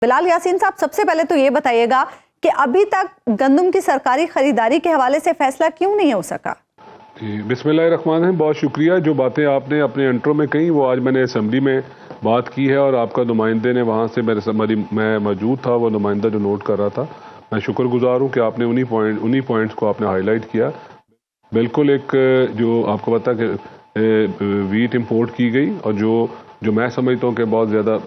बिलाल यासीन साहब, सबसे पहले तो ये बताइएगा कि अभी तक गंदम की सरकारी खरीदारी के हवाले से फैसला क्यों नहीं हो सका? बिस्मिल्लाहिर्रहमानिर्रहीम, बहुत शुक्रिया। जो बातें आपने अपने इंट्रो में कही वो आज मैंने असेंबली में बात की है और आपका नुमाइंदे ने वहाँ से मैं मौजूद था, वो नुमाइंदा जो नोट कर रहा था। मैं शुक्रगुजार हूँ कि आपने उन्हीं पॉइंट्स को आपने हाईलाइट किया। बिल्कुल एक जो आपको पता कि वीट इंपोर्ट की गई और जो मैं समझता हूँ कि बहुत ज़्यादा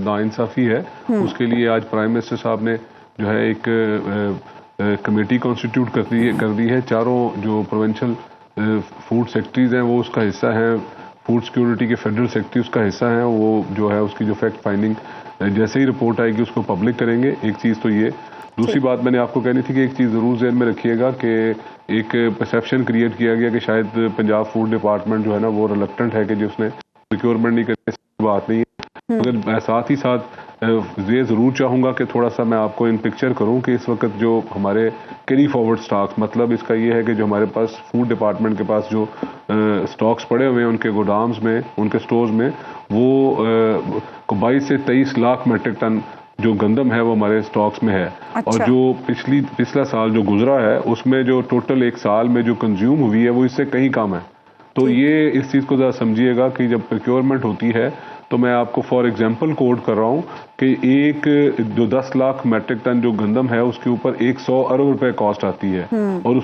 नाइंसाफ़ी है, उसके लिए आज प्राइम मिनिस्टर साहब ने जो है एक कमेटी कॉन्स्टिट्यूट कर दी है। चारों जो प्रोविंशियल फूड सेक्रेटरीज हैं वो उसका हिस्सा हैं, फूड सिक्योरिटी के फेडरल सेक्रेटरी उसका हिस्सा हैं। वो जो है उसकी जो फैक्ट फाइंडिंग जैसे ही रिपोर्ट आएगी उसको पब्लिक करेंगे। एक चीज़ तो ये। दूसरी बात मैंने आपको कहनी थी कि एक चीज़ ज़रूर ज़हन में रखिएगा कि एक परसेप्शन क्रिएट किया गया कि शायद पंजाब फूड डिपार्टमेंट जो है ना वो रिलक्टेंट है कि जो उसने प्रोक्योरमेंट नहीं करने की बात नहीं है। मगर मैं साथ ही साथ ये ज़रूर चाहूँगा कि थोड़ा सा मैं आपको इन पिक्चर करूँ कि इस वक्त जो हमारे कैरी फॉरवर्ड स्टॉक्स, मतलब इसका ये है कि जो हमारे पास फूड डिपार्टमेंट के पास जो स्टॉक्स पड़े हुए हैं उनके गोदाम्स में, उनके स्टोर्स में, वो 22 से 23 लाख मेट्रिक टन जो गंदम है वो हमारे स्टॉक्स में है। अच्छा। और जो पिछला साल जो गुजरा है उसमें जो टोटल एक साल में जो कंज्यूम हुई है वो इससे कहीं कम है। तो ये इस चीज़ को ज़रा समझिएगा कि जब प्रोक्योरमेंट होती है तो मैं आपको फॉर एग्जांपल कोट कर रहा हूँ कि एक जो 10 लाख मेट्रिक टन जो गंदम है उसके ऊपर 100 अरब रुपए कॉस्ट आती है और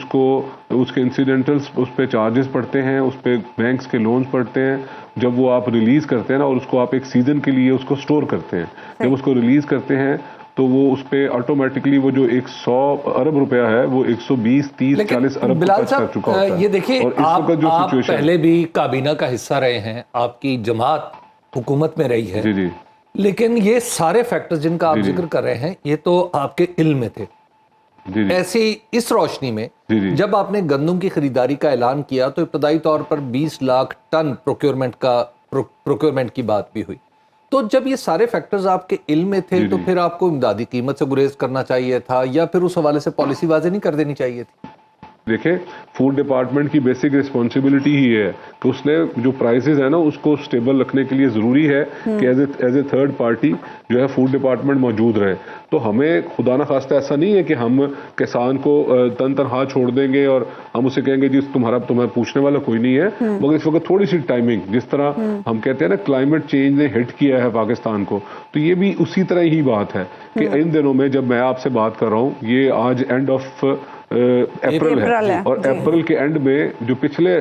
उसके इंसिडेंटल्स, उस पर चार्जेस पड़ते हैं, उस पर बैंक्स के लोन्स पड़ते हैं। जब वो आप रिलीज करते हैं ना और उसको आप एक सीजन के लिए उसको स्टोर करते हैं, जब उसको रिलीज करते हैं तो वो उस पर ऑटोमेटिकली वो जो 100 अरब रुपया है वो 120, 30, 40 अरब बिलाल कर चुका होता है। ये देखिए, आप पहले भी काबीना का हिस्सा रहे हैं, आपकी जमात हुकूमत में रही है। जी जी। लेकिन ये सारे फैक्टर्स जिनका आप जिक्र कर रहे हैं ये तो आपके इल्म में थे। जी जी। ऐसी इस रोशनी में जी। जब आपने गंदम की खरीदारी का ऐलान किया तो इब्तदाई तौर पर 20 लाख टन प्रोक्योरमेंट की बात भी हुई। तो जब ये सारे फैक्टर्स आपके इल्म में थे तो फिर आपको इमदादी कीमत से गुरेज करना चाहिए था या फिर उस हवाले से पॉलिसी वाज़ेह नहीं कर देनी चाहिए थी? देखिए, फूड डिपार्टमेंट की बेसिक रिस्पॉन्सिबिलिटी ही है कि उसने जो प्राइसेस है ना उसको स्टेबल रखने के लिए ज़रूरी है कि एज ए थर्ड पार्टी जो है फूड डिपार्टमेंट मौजूद रहे। तो हमें खुदा न खास्ता ऐसा नहीं है कि हम किसान को तनहा छोड़ देंगे और हम उसे कहेंगे जी तुम्हें पूछने वाला कोई नहीं है। मगर इस वक्त थोड़ी सी टाइमिंग, जिस तरह हम कहते हैं ना क्लाइमेट चेंज ने हिट किया है पाकिस्तान को, तो ये भी उसी तरह ही बात है कि इन दिनों में जब मैं आपसे बात कर रहा हूँ, ये आज एंड ऑफ अप्रैल है और अप्रैल के एंड में जो पिछले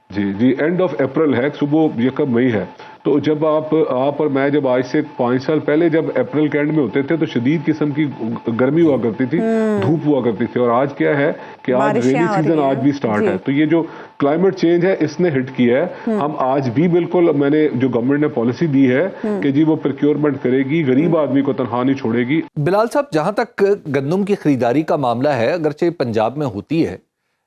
जी एंड ऑफ अप्रैल है, सुबह 1 मई है। तो जब आप और मैं जब आज से 5 साल पहले जब अप्रैल के एंड में होते थे तो शदीद किस्म की गर्मी हुआ करती थी, धूप हुआ करती थी, और आज क्या है कि आज रेनी सीजन आज भी स्टार्ट है। तो ये जो क्लाइमेट चेंज है इसने हिट किया है। हम आज भी बिल्कुल, मैंने जो गवर्नमेंट ने पॉलिसी दी है कि जी वो प्रोक्योरमेंट करेगी, गरीब आदमी को तनहा नहीं छोड़ेगी। बिलाल साहब, जहां तक गंदम की खरीदारी का मामला है, अगरचे पंजाब में होती है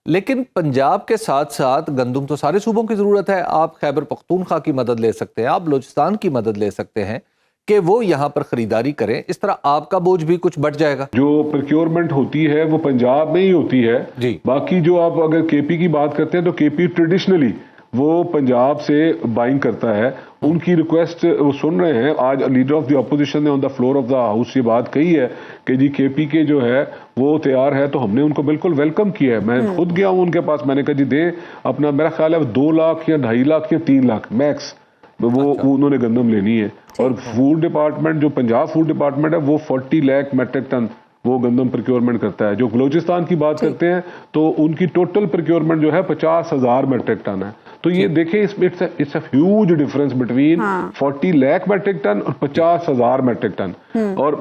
लेकिन पंजाब के साथ साथ गंदम तो सारे सूबों की ज़रूरत है। आप खैबर पख्तूनख्वा की मदद ले सकते हैं, आप बलूचिस्तान की मदद ले सकते हैं कि वो यहाँ पर खरीदारी करें। इस तरह आपका बोझ भी कुछ बढ़ जाएगा। जो प्रोक्योरमेंट होती है वो पंजाब में ही होती है जी। बाकी जो आप अगर केपी की बात करते हैं तो केपी ट्रेडिशनली वो पंजाब से बाइंग करता है। उनकी रिक्वेस्ट वो सुन रहे हैं। आज लीडर ऑफ द अपोजिशन ने on the floor of the house ये बात कही है कि जी केपी के जो है वो तैयार है, तो हमने उनको बिल्कुल वेलकम किया है। मैं खुद गया हूँ उनके पास, मैंने कहा जी दे अपना, मेरा ख्याल है 2 लाख या 2.5 लाख या 3 लाख मैक्स वो उन्होंने गंदम लेनी है। और फूड डिपार्टमेंट, जो पंजाब फूड डिपार्टमेंट है, वो 40 लाख मेट्रिक टन वो गंदम प्रोक्योरमेंट करता है। जो बलूचिस्तान की बात करते हैं तो उनकी टोटल प्रोक्योरमेंट जो है 50,000 मेट्रिक टन है। तो ये देखिए, it's a huge difference between 40 lakh metric ton और 50,000 मेट्रिक टन। और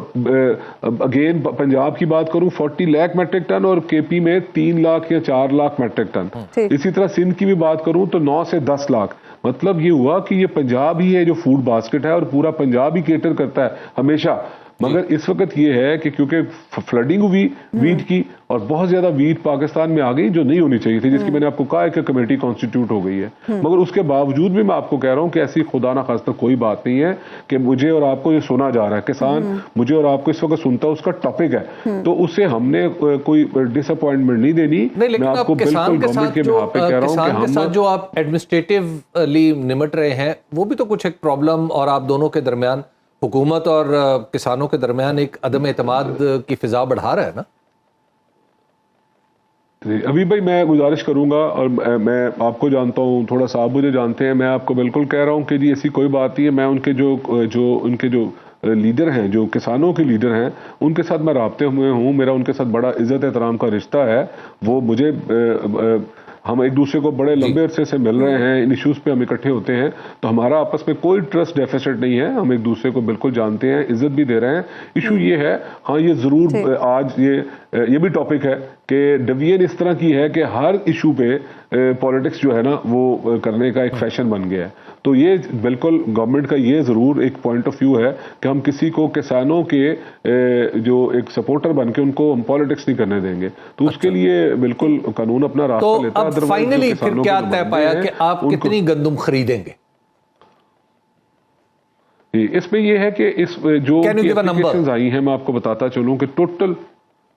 अगेन पंजाब की बात करूं 40 लाख मेट्रिक टन और केपी में 3 लाख या 4 लाख मेट्रिक टन। इसी तरह सिंध की भी बात करूं तो 9 से 10 लाख। मतलब ये हुआ कि ये पंजाब ही है जो फूड बास्केट है और पूरा पंजाब ही केटर करता है हमेशा। मगर इस वक्त ये है कि क्योंकि फ्लडिंग हुई वीट की और बहुत ज्यादा वीट पाकिस्तान में आ गई जो नहीं होनी चाहिए थी, जिसकी मैंने आपको कहा है कि कमेटी कॉन्स्टिट्यूट हो गई है। मगर उसके बावजूद भी मैं आपको कह रहा हूं कि ऐसी खुदा ना खास्ता कोई बात नहीं है कि मुझे और आपको ये सुना जा रहा है। किसान मुझे और आपको इस वक्त सुनता है, उसका टॉपिक है, तो उससे हमने कोई डिसअपॉइंटमेंट नहीं देनी। मैं आपको बिल्कुल गवर्नमेंट के बिहाफ पे कह रहा हूं कि हम जो आप एडमिनिस्ट्रेटिवली निमट रहे हैं वो भी तो कुछ एक प्रॉब्लम और आप दोनों के दरमियान हुकूमत और किसानों के दरमियान एक अदम एतमाद की फिजा बढ़ा रहा है ना। अभी भाई मैं गुजारिश करूंगा, और मैं आपको जानता हूं, थोड़ा सा आप मुझे जानते हैं, मैं आपको बिल्कुल कह रहा हूं कि जी ऐसी कोई बात नहीं है। मैं उनके उनके जो लीडर हैं, जो किसानों के लीडर हैं, उनके साथ मैं राब्ते हुए हूं, मेरा उनके साथ बड़ा इज्जत एहतराम का रिश्ता है। वो मुझे हम एक दूसरे को बड़े लंबे अरसे से मिल रहे हैं, इन इश्यूज पे हम इकट्ठे होते हैं, तो हमारा आपस में कोई ट्रस्ट डेफिसिट नहीं है, हम एक दूसरे को बिल्कुल जानते हैं, इज्जत भी दे रहे हैं। इशू ये है, हाँ ये जरूर आज ये भी टॉपिक है कि डिवीजन इस तरह की है कि हर इशू पे पॉलिटिक्स जो है ना वो करने का एक फैशन बन गया है। तो ये बिल्कुल गवर्नमेंट का ये जरूर एक पॉइंट ऑफ व्यू है कि हम किसी को किसानों के जो एक सपोर्टर बन के उनको हम पॉलिटिक्स नहीं करने देंगे। तो उसके लिए बिल्कुल कानून अपना रास्ता तो लेता है। अब फाइनली फिर क्या तय पाया कि आप कितनी गंदम खरीदेंगे? इसमें ये है कि इस जो एप्लीकेशंस आई हैं, मैं आपको बताता चलूं कि टोटल,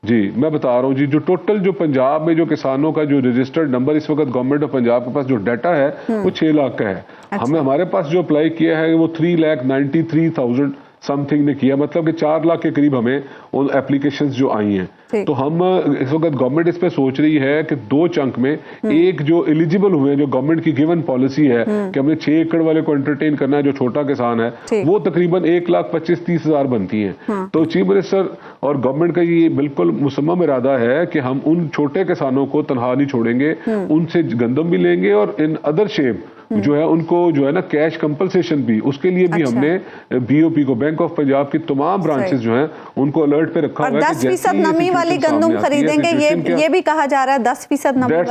जी मैं बता रहा हूँ जी, जो टोटल जो पंजाब में जो किसानों का जो रजिस्टर्ड नंबर इस वक्त गवर्नमेंट ऑफ पंजाब के पास जो डाटा है वो 6 लाख का है। अच्छा। हमारे पास जो अप्लाई किया है वो 3,93,000 समथिंग ने किया, मतलब कि 4 लाख के करीब हमें उन एप्लीकेशंस जो आई हैं। तो हम इस वक्त गवर्नमेंट इस पे सोच रही है कि 2 चंक में, एक जो एलिजिबल हुए, जो गवर्नमेंट की गिवन पॉलिसी है कि हमने 6 एकड़ वाले को एंटरटेन करना है, जो छोटा किसान है, वो तकरीबन 1,25,30,000 बनती है। तो चीफ मिनिस्टर और गवर्नमेंट का ये बिल्कुल मुसम्मम इरादा है कि हम उन छोटे किसानों को तनहा नहीं छोड़ेंगे, उनसे गंदम भी लेंगे और इन अदर शेप जो है उनको जो है ना कैश कंपनसेशन भी, उसके लिए भी हमने बीओपी को, बैंक ऑफ पंजाब की तमाम ब्रांचेस जो हैं उनको अलर्ट पे रखा हुआ है। 10% नमी वाली गंदम खरीदेंगे, ये भी कहा जा रहा है 10% नमी वाली।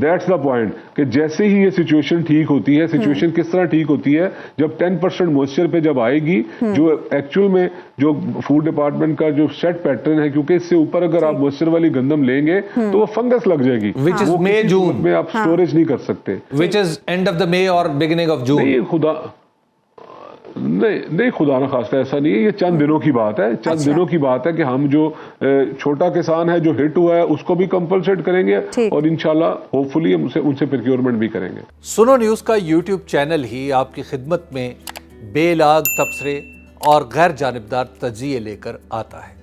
That's the point कि जैसे ही ये सिचुएशन ठीक होती है, सिचुएशन किस तरह ठीक होती है, जब 10% मॉइस्चर पे जब आएगी, जो एक्चुअल में जो फूड डिपार्टमेंट का जो सेट पैटर्न है, क्योंकि इससे ऊपर अगर आप मॉइस्चर वाली गंदम लेंगे तो वो फंगस लग जाएगी, विच इज मई जून में आप स्टोरेज नहीं कर सकते, which is end of the May और बिगिनिंग ऑफ जून। नहीं खुदा ना खास्ता ऐसा नहीं है, ये चंद दिनों की बात है, चंद दिनों की बात है कि हम जो छोटा किसान है जो हिट हुआ है उसको भी कंपलसेट करेंगे और इंशाल्लाह होपफुली हम उनसे प्रोक्योरमेंट भी करेंगे। सुनो न्यूज़ का यूट्यूब चैनल ही आपकी खिदमत में बेलाग तबसरे और गैर जानिबदार तज्जिए लेकर आता है।